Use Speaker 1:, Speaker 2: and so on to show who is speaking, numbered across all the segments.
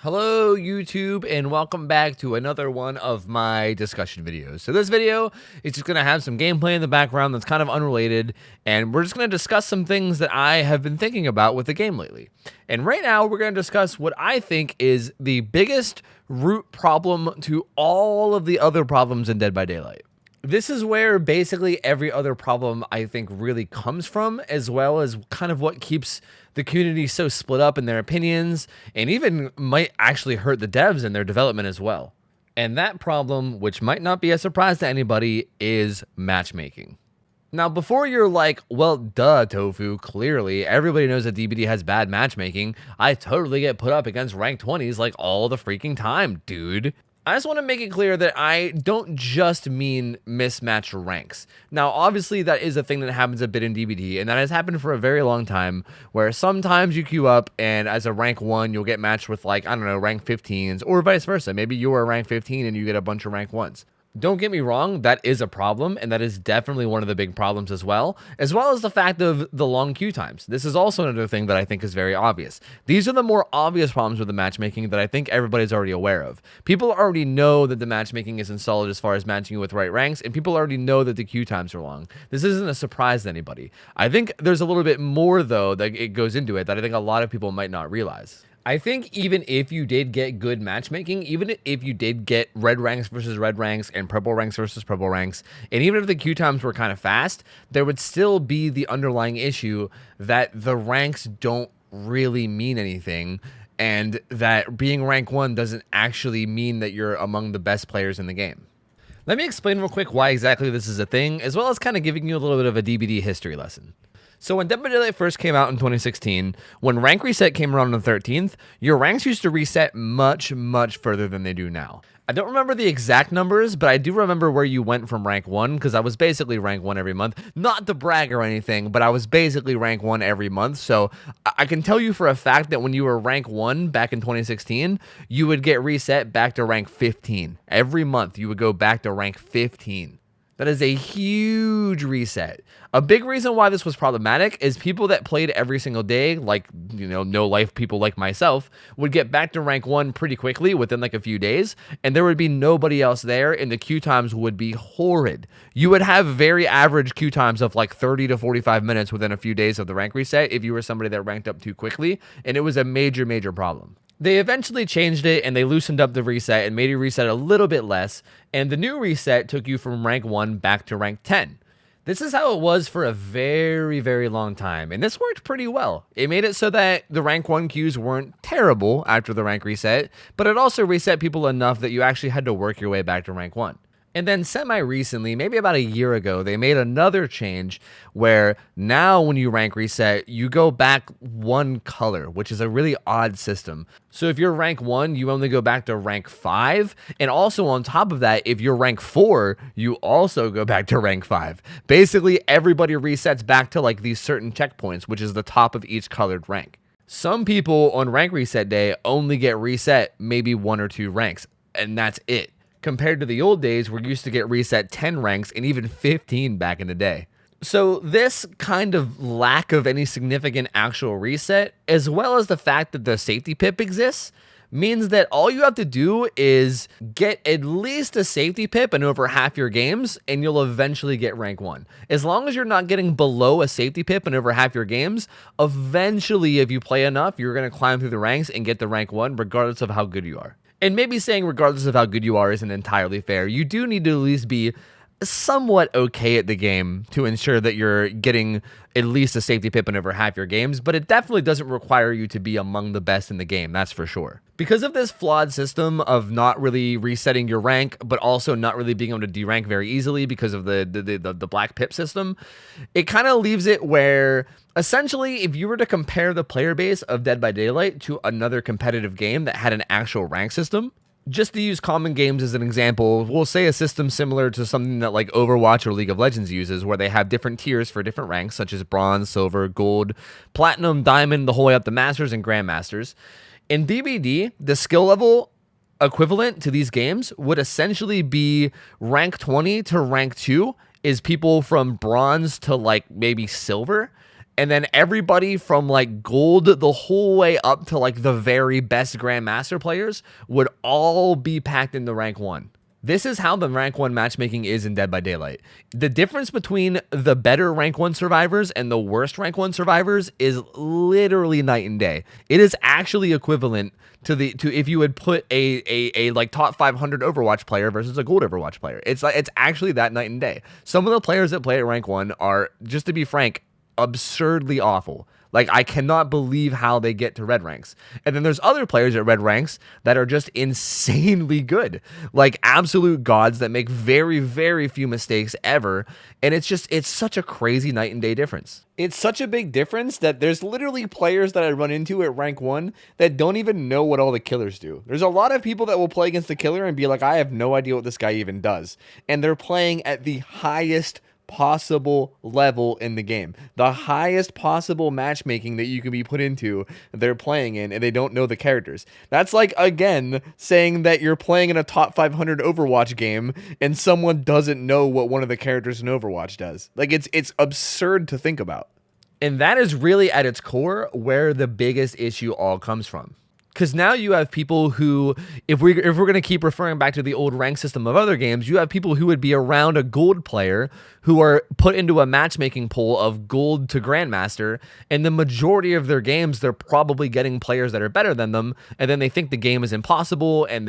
Speaker 1: Hello YouTube and welcome back to another one of my discussion videos. So this video is just going to have some gameplay in the background that's kind of unrelated, and we're just going to discuss some things that I have been thinking about with the game lately. And right now we're going to discuss what I think is the biggest root problem to all of the other problems in Dead by Daylight. This is where basically every other problem I think really comes from, as well as kind of what keeps the community so split up in their opinions, and even might actually hurt the devs in their development as well. And that problem, which might not be a surprise to anybody, is matchmaking. Now, before you're like, well, duh, Tofu, clearly everybody knows that DBD has bad matchmaking. I totally get put up against rank 20s like all the freaking time, dude. I just want to make it clear that I don't just mean mismatched ranks. Now, obviously, that is a thing that happens a bit in DBD, and that has happened for a very long time, where sometimes you queue up, and as a rank 1, you'll get matched with, like, I don't know, rank 15s, or vice versa. Maybe you are a rank 15 and you get a bunch of rank 1s. Don't get me wrong, that is a problem, and that is definitely one of the big problems as well as the fact of the long queue times. This is also another thing that I think is very obvious. These are the more obvious problems with the matchmaking that I think everybody's already aware of. People already know that the matchmaking isn't solid as far as matching you with right ranks, and people already know that the queue times are long. This isn't a surprise to anybody. I think there's a little bit more, though, that it goes into it that I think a lot of people might not realize. I think even if you did get good matchmaking, even if you did get red ranks versus red ranks and purple ranks versus purple ranks, and even if the queue times were kind of fast, there would still be the underlying issue that the ranks don't really mean anything, and that being rank 1 doesn't actually mean that you're among the best players in the game. Let me explain real quick why exactly this is a thing, as well as kind of giving you a little bit of a DBD history lesson. So when Dead by Daylight first came out in 2016, when rank reset came around on the 13th, your ranks used to reset much further than they do now. I don't remember the exact numbers, but I do remember where you went from rank 1, because I was basically rank 1 every month. Not to brag or anything, but I was basically rank 1 every month, so I can tell you for a fact that when you were rank 1 back in 2016, you would get reset back to rank 15. Every month, you would go back to rank 15. That is a huge reset. A big reason why this was problematic is people that played every single day, like, you know, no life people like myself, would get back to rank 1 pretty quickly within like a few days, and there would be nobody else there, and the queue times would be horrid. You would have very average queue times of like 30 to 45 minutes within a few days of the rank reset if you were somebody that ranked up too quickly, and it was a major problem. They eventually changed it, and they loosened up the reset and made you reset a little bit less, and the new reset took you from rank 1 back to rank 10. This is how it was for a very long time, and this worked pretty well. It made it so that the rank 1 queues weren't terrible after the rank reset, but it also reset people enough that you actually had to work your way back to rank 1. And then semi-recently, maybe about a year ago, they made another change where now when you rank reset, you go back 1 color, which is a really odd system. So if you're rank 1, you only go back to rank 5. And also on top of that, if you're rank 4, you also go back to rank 5. Basically, everybody resets back to like these certain checkpoints, which is the top of each colored rank. Some people on rank reset day only get reset maybe 1 or 2 ranks, and that's it. Compared to the old days where you used to get reset 10 ranks and even 15 back in the day. So this kind of lack of any significant actual reset, as well as the fact that the safety pip exists, means that all you have to do is get at least a safety pip in over half your games, and you'll eventually get rank 1. As long as you're not getting below a safety pip in over half your games, eventually, if you play enough, you're going to climb through the ranks and get the rank 1, regardless of how good you are. And maybe saying regardless of how good you are isn't entirely fair. You do need to at least be somewhat okay at the game to ensure that you're getting at least a safety pip in over half your games, but it definitely doesn't require you to be among the best in the game, that's for sure. Because of this flawed system of not really resetting your rank, but also not really being able to derank very easily because of the black pip system, it kind of leaves it where essentially if you were to compare the player base of Dead by Daylight to another competitive game that had an actual rank system, just to use common games as an example, we'll say a system similar to something that like Overwatch or League of Legends uses, where they have different tiers for different ranks, such as bronze, silver, gold, platinum, diamond, the whole way up to masters and grandmasters. In DBD, the skill level equivalent to these games would essentially be rank 20 to rank 2 is people from bronze to like maybe silver. and then everybody from like gold the whole way up to like the very best grandmaster players would all be packed into rank 1. This is how the rank 1 matchmaking is in Dead by Daylight. The difference between the better rank 1 survivors and the worst rank 1 survivors is literally night and day. It is actually equivalent to if you would put a like top 500 Overwatch player versus a gold Overwatch player. It's actually that night and day. Some of the players that play at rank 1 are, just to be frank, absurdly awful. Like, I cannot believe how they get to red ranks. And then there's other players at red ranks that are just insanely good. Like, absolute gods that make very, very few mistakes ever. And it's such a crazy night and day difference. It's such a big difference that there's literally players that I run into at rank 1 that don't even know what all the killers do. There's a lot of people that will play against the killer and be like, I have no idea what this guy even does. And they're playing at the highest possible level in the game, the highest possible matchmaking that you can be put into, they're playing in, and they don't know the characters. That's like, again, saying that you're playing in a top 500 Overwatch game and someone doesn't know what one of the characters in Overwatch does. Like, it's absurd to think about. And that is really at its core where the biggest issue all comes from. Because now you have people who, if we're going to keep referring back to the old rank system of other games, you have people who would be around a gold player who are put into a matchmaking pool of gold to grandmaster, and the majority of their games, they're probably getting players that are better than them, and then they think the game is impossible, and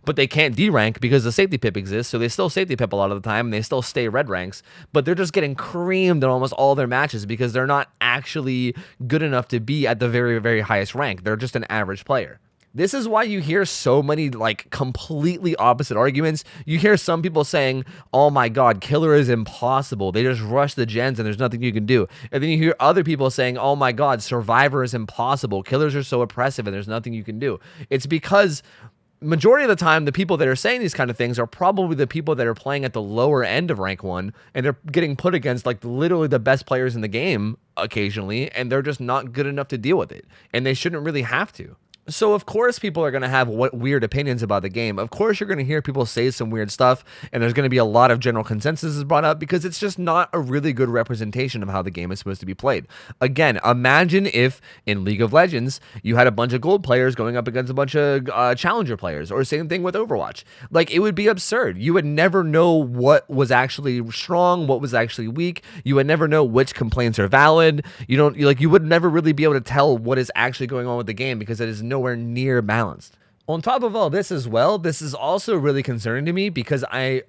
Speaker 1: but they can't D-rank because the safety pip exists, so they still safety pip a lot of the time, and they still stay red ranks, but they're just getting creamed in almost all their matches because they're not actually good enough to be at the very, very highest rank. They're just an average player. This is why you hear so many like completely opposite arguments. You hear some people saying, oh my god, killer is impossible. They just rush the gens and there's nothing you can do. And then you hear other people saying, oh my god, survivor is impossible. Killers are so oppressive and there's nothing you can do. It's because majority of the time, the people that are saying these kind of things are probably the people that are playing at the lower end of rank 1, and they're getting put against like literally the best players in the game occasionally, and they're just not good enough to deal with it. And they shouldn't really have to. So, of course, people are going to have weird opinions about the game. Of course, you're going to hear people say some weird stuff, and there's going to be a lot of general consensus is brought up because it's just not a really good representation of how the game is supposed to be played. Again, imagine if in League of Legends, you had a bunch of gold players going up against a bunch of challenger players, or same thing with Overwatch. Like, it would be absurd. You would never know what was actually strong, what was actually weak. You would never know which complaints are valid. You would never really be able to tell what is actually going on with the game because it is nowhere near balanced. On top of all this as well, this is also really concerning to me because I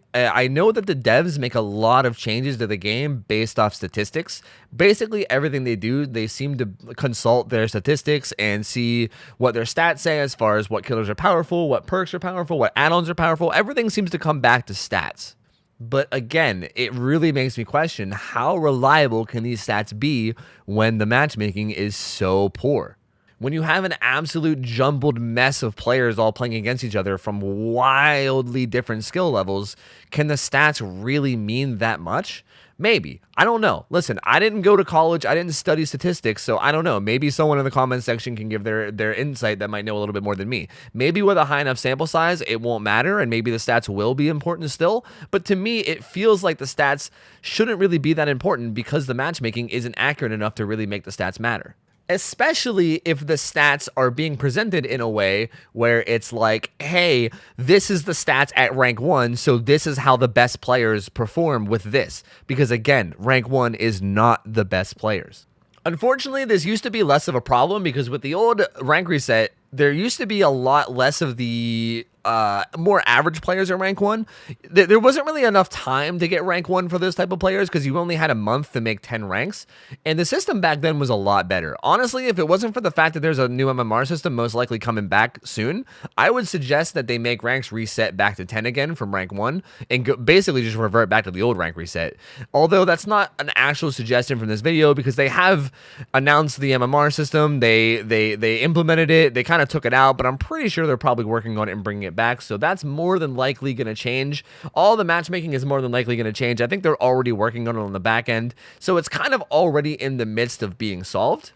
Speaker 1: know that the devs make a lot of changes to the game based off statistics. Basically, everything they do, they seem to consult their statistics and see what their stats say as far as what killers are powerful, what perks are powerful, what add-ons are powerful. Everything seems to come back to stats. But again, it really makes me question how reliable can these stats be when the matchmaking is so poor? When you have an absolute jumbled mess of players all playing against each other from wildly different skill levels, can the stats really mean that much? Maybe. I don't know. Listen, I didn't go to college. I didn't study statistics, so I don't know. Maybe someone in the comment section can give their insight that might know a little bit more than me. Maybe with a high enough sample size, it won't matter, and maybe the stats will be important still. But to me, it feels like the stats shouldn't really be that important because the matchmaking isn't accurate enough to really make the stats matter. Especially if the stats are being presented in a way where it's like, hey, this is the stats at rank 1, so this is how the best players perform with this. Because again, rank 1 is not the best players. Unfortunately, this used to be less of a problem because with the old rank reset, there used to be a lot less of the more average players at rank 1. There wasn't really enough time to get rank 1 for those type of players because you only had a month to make 10 ranks. And the system back then was a lot better. Honestly, if it wasn't for the fact that there's a new MMR system most likely coming back soon, I would suggest that they make ranks reset back to 10 again from rank 1 and basically just revert back to the old rank reset. Although that's not an actual suggestion from this video because they have announced the MMR system. They implemented it. They kind of took it out, but I'm pretty sure they're probably working on it and bringing it back, so that's more than likely going to change. All the matchmaking is more than likely going to change. I think they're already working on it on the back end, so it's kind of already in the midst of being solved.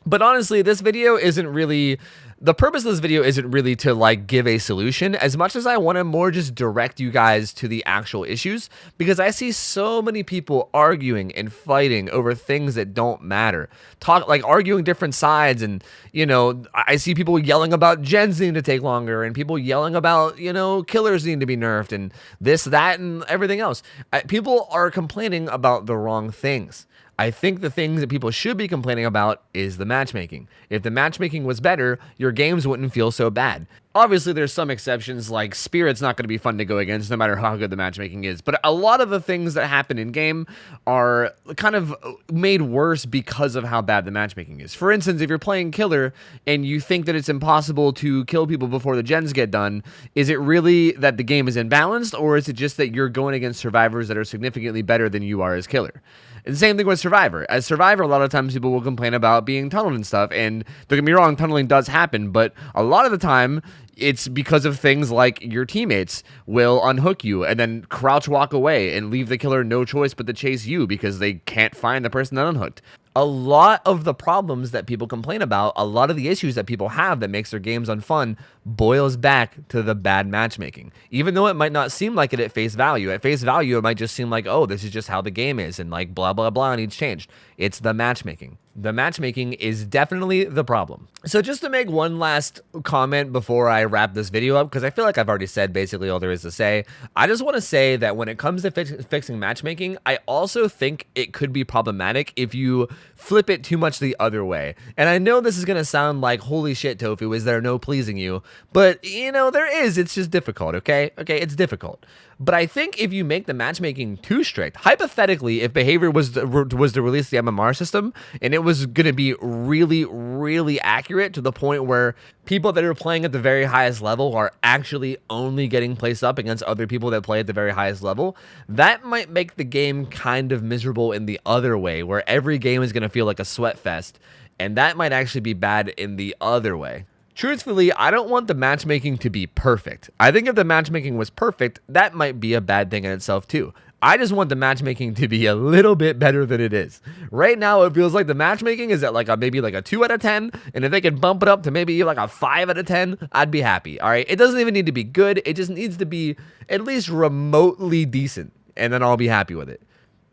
Speaker 1: But honestly, this video isn't really, the purpose of this video isn't really to like give a solution as much as I want to more just direct you guys to the actual issues, because I see so many people arguing and fighting over things that don't matter. Like arguing different sides, and you know, I see people yelling about gens needing to take longer, and people yelling about, you know, killers needing to be nerfed and this, that, and everything else. People are complaining about the wrong things. I think the things that people should be complaining about is the matchmaking. If the matchmaking was better, your games wouldn't feel so bad. Obviously, there's some exceptions, like Spirit's not going to be fun to go against no matter how good the matchmaking is. But a lot of the things that happen in game are kind of made worse because of how bad the matchmaking is. For instance, if you're playing Killer and you think that it's impossible to kill people before the gens get done, is it really that the game is imbalanced, or is it just that you're going against survivors that are significantly better than you are as Killer? And the same thing with Survivor. As Survivor, a lot of times people will complain about being tunneled and stuff, and don't get me wrong, tunneling does happen, but a lot of the time, it's because of things like your teammates will unhook you and then crouch walk away and leave the killer no choice but to chase you because they can't find the person that unhooked. A lot of the problems that people complain about, a lot of the issues that people have that makes their games unfun, boils back to the bad matchmaking. Even though it might not seem like it at face value. At face value, it might just seem like, oh, this is just how the game is, and like blah, blah, blah needs changed. It's the matchmaking. The matchmaking is definitely the problem. So just to make one last comment before I wrap this video up, because I feel like I've already said basically all there is to say, I just want to say that when it comes to fixing matchmaking, I also think it could be problematic if you flip it too much the other way. And I know this is going to sound like, holy shit, Tofu, is there no pleasing you? But, you know, there is. It's just difficult, okay? Okay, it's difficult. But I think if you make the matchmaking too strict, hypothetically, if behavior was to release the MMR system, and it was going to be really, really accurate to the point where people that are playing at the very highest level are actually only getting placed up against other people that play at the very highest level, that might make the game kind of miserable in the other way, where every game is going to feel like a sweat fest, and that might actually be bad in the other way. Truthfully, I don't want the matchmaking to be perfect. I think if the matchmaking was perfect, that might be a bad thing in itself too. I just want the matchmaking to be a little bit better than it is. Right now, it feels like the matchmaking is at like maybe like a 2 out of 10, and if they could bump it up to maybe like a 5 out of 10, I'd be happy, all right? It doesn't even need to be good. It just needs to be at least remotely decent, and then I'll be happy with it.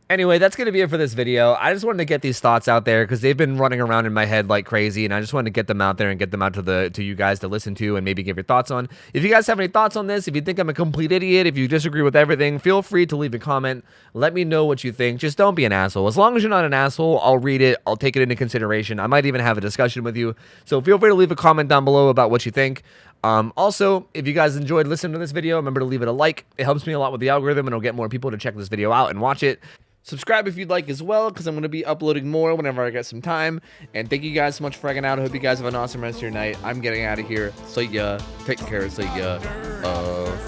Speaker 1: Anyway, that's going to be it for this video. I just wanted to get these thoughts out there because they've been running around in my head like crazy, and I just wanted to get them out there and get them out to you guys to listen to and maybe give your thoughts on. If you guys have any thoughts on this, if you think I'm a complete idiot, if you disagree with everything, feel free to leave a comment. Let me know what you think. Just don't be an asshole. As long as you're not an asshole, I'll read it. I'll take it into consideration. I might even have a discussion with you. So feel free to leave a comment down below about what you think. Also, if you guys enjoyed listening to this video, remember to leave it a like. It helps me a lot with the algorithm, and it'll get more people to check this video out and watch it. Subscribe if you'd like as well, because I'm going to be uploading more whenever I get some time. And thank you guys so much for hanging out. I hope you guys have an awesome rest of your night. I'm getting out of here. See ya. Take care. See ya.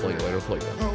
Speaker 1: See you later.